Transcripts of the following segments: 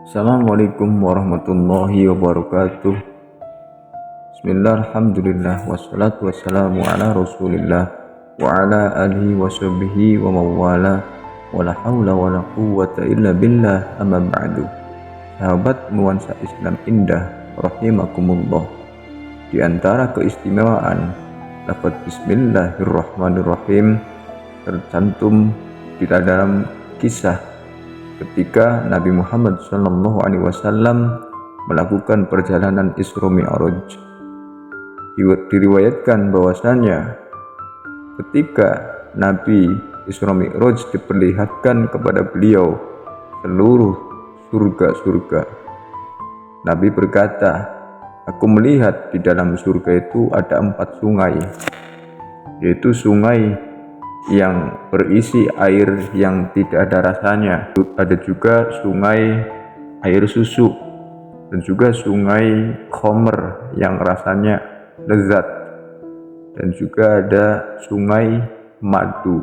Assalamualaikum warahmatullahi wabarakatuh. Bismillah, alhamdulillah, wassalatu wassalamu ala rasulillah wa ala alihi wa sahbihi wa mawala wa la hawla wa la quwwata illa billah, amma ba'du. Sahabat nuansa Islam indah rahimakumullah, di antara keistimewaan lafaz bismillahirrahmanirrahim tercantum di dalam kisah ketika Nabi Muhammad SAW melakukan perjalanan Isra Mi'raj. Diriwayatkan bahwasanya ketika Nabi Isra Mi'raj diperlihatkan kepada beliau seluruh surga-surga, Nabi berkata, "Aku melihat di dalam surga itu ada 4 sungai, yaitu sungai yang berisi air yang tidak ada rasanya, ada juga sungai air susu, dan juga sungai khamr yang rasanya lezat, dan juga ada sungai madu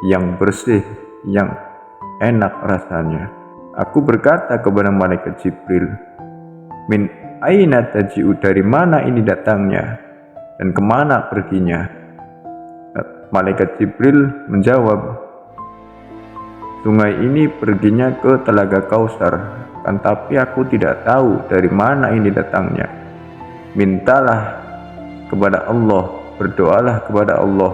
yang bersih, yang enak rasanya." Aku berkata kepada malaikat Jibril, "Min aina taji'u, dari mana ini datangnya dan kemana perginya?" Malaikat Jibril menjawab, "Sungai ini perginya ke Telaga Kausar, kan tapi aku tidak tahu dari mana ini datangnya. Mintalah kepada Allah, berdoalah kepada Allah,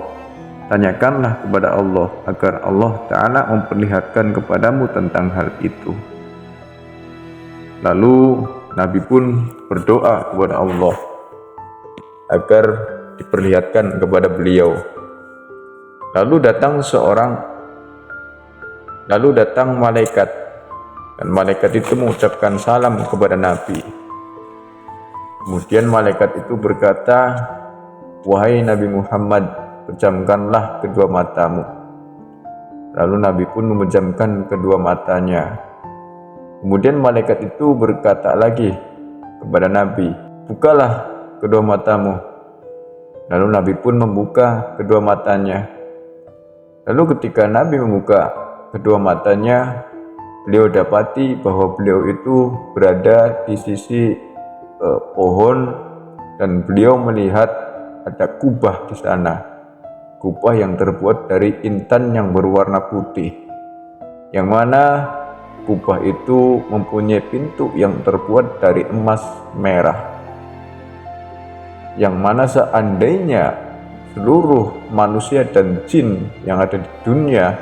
tanyakanlah kepada Allah agar Allah Ta'ala memperlihatkan kepadamu tentang hal itu." Lalu Nabi pun berdoa kepada Allah agar diperlihatkan kepada beliau. Lalu datang malaikat, dan malaikat itu mengucapkan salam kepada Nabi. Kemudian malaikat itu berkata, "Wahai Nabi Muhammad, pejamkanlah kedua matamu." Lalu Nabi pun memejamkan kedua matanya. Kemudian malaikat itu berkata lagi kepada Nabi, "Bukalah kedua matamu." Lalu Nabi pun membuka kedua matanya. Lalu ketika Nabi membuka kedua matanya, beliau dapati bahwa beliau itu berada di sisi pohon, dan beliau melihat ada kubah di sana. Kubah yang terbuat dari intan yang berwarna putih, yang mana kubah itu mempunyai pintu yang terbuat dari emas merah, yang mana seandainya seluruh manusia dan jin yang ada di dunia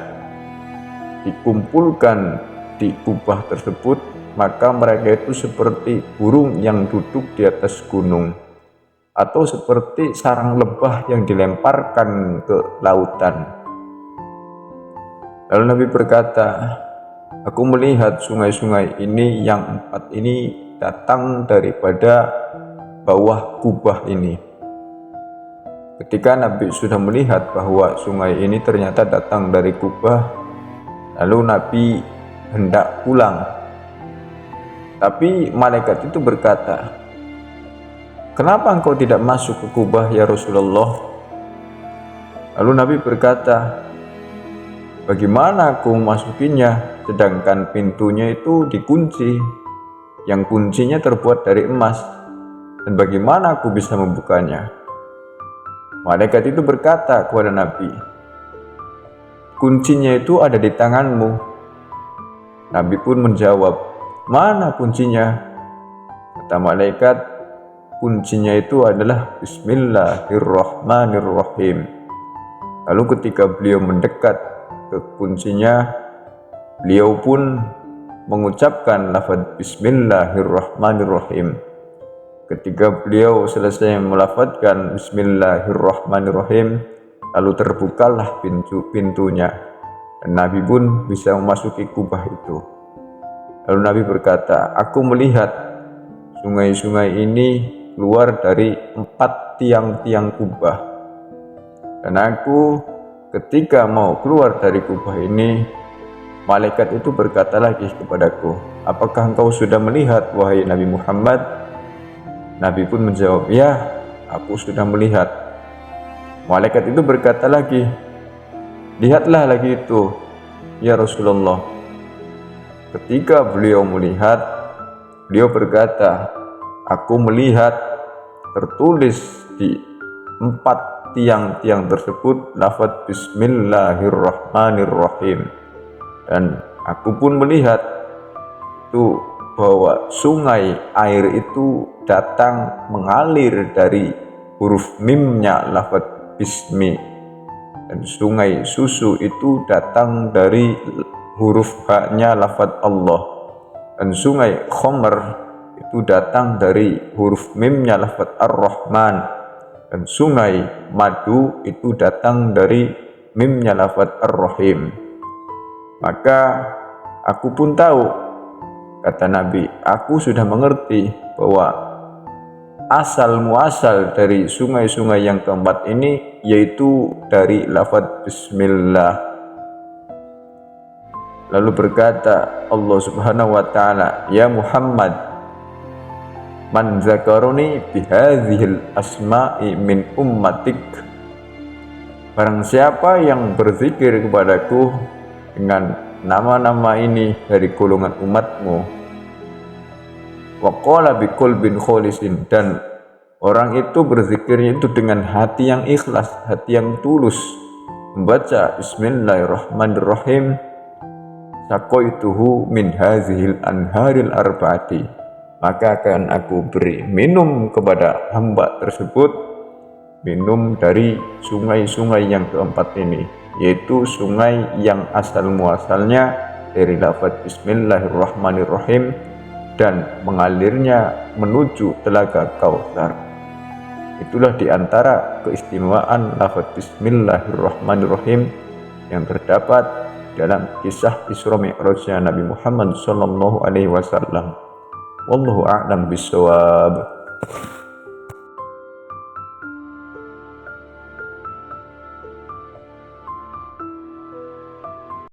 dikumpulkan di kubah tersebut, maka mereka itu seperti burung yang duduk di atas gunung, atau seperti sarang lebah yang dilemparkan ke lautan. Lalu Nabi berkata, "Aku melihat sungai-sungai ini yang 4 ini datang daripada bawah kubah ini." Ketika Nabi sudah melihat bahwa sungai ini ternyata datang dari kubah, lalu Nabi hendak pulang. Tapi malaikat itu berkata, "Kenapa engkau tidak masuk ke kubah ya Rasulullah?" Lalu Nabi berkata, "Bagaimana aku memasukinya, sedangkan pintunya itu dikunci, yang kuncinya terbuat dari emas, dan bagaimana aku bisa membukanya?" Malaikat itu berkata kepada Nabi, "Kuncinya itu ada di tanganmu." Nabi pun menjawab, "Mana kuncinya?" Kata malaikat, "Kuncinya itu adalah Bismillahirrahmanirrahim." Lalu ketika beliau mendekat ke kuncinya, beliau pun mengucapkan lafaz Bismillahirrahmanirrahim. Ketika beliau selesai melafadzkan Bismillahirrahmanirrahim, lalu terbukalah pintunya, dan Nabi pun bisa memasuki kubah itu. Lalu Nabi berkata, "Aku melihat sungai-sungai ini keluar dari 4 tiang-tiang kubah, dan aku ketika mau keluar dari kubah ini, malaikat itu berkata lagi kepadaku, 'Apakah engkau sudah melihat, wahai Nabi Muhammad?' Nabi pun menjawab, 'Ya, aku sudah melihat.' Malaikat itu berkata lagi, 'Lihatlah lagi itu, ya Rasulullah.' ketika beliau melihat, beliau berkata, aku melihat tertulis di 4 tiang-tiang tersebut lafaz Bismillahirrahmanirrahim. Dan aku pun melihat itu bahwa sungai air itu datang mengalir dari huruf mimnya lafaz bismi, dan sungai susu itu datang dari huruf ha-nya lafaz Allah, dan sungai khamr itu datang dari huruf mimnya lafaz ar-Rahman, dan sungai madu itu datang dari mimnya lafaz ar-Rahim. Maka aku pun tahu, kata Nabi, aku sudah mengerti bahwa asal muasal dari sungai-sungai yang keempat ini yaitu dari lafaz bismillah. Lalu berkata Allah Subhanahu wa taala, ya Muhammad, man zakaroni bihadzihil asma'i min ummatik, barang siapa yang berzikir kepadaku dengan nama-nama ini dari golongan umatmu, wa qala biqalbin khalisin, dan orang itu berzikirnya itu dengan hati yang ikhlas, hati yang tulus, membaca bismillahirrahmanirrahim, saqaituhu min hazihil anharil arba'ati, maka akan aku beri minum kepada hamba tersebut minum dari sungai-sungai yang keempat ini, yaitu sungai yang asal muasalnya dari lafaz bismillahirrahmanirrahim dan mengalirnya menuju telaga Kautsar. Itulah diantara keistimewaan lafaz bismillahirrahmanirrahim yang terdapat dalam kisah Isra Mi'rajnya Nabi Muhammad sallallahu alaihi wasallam. Wallahu a'lam bishawab.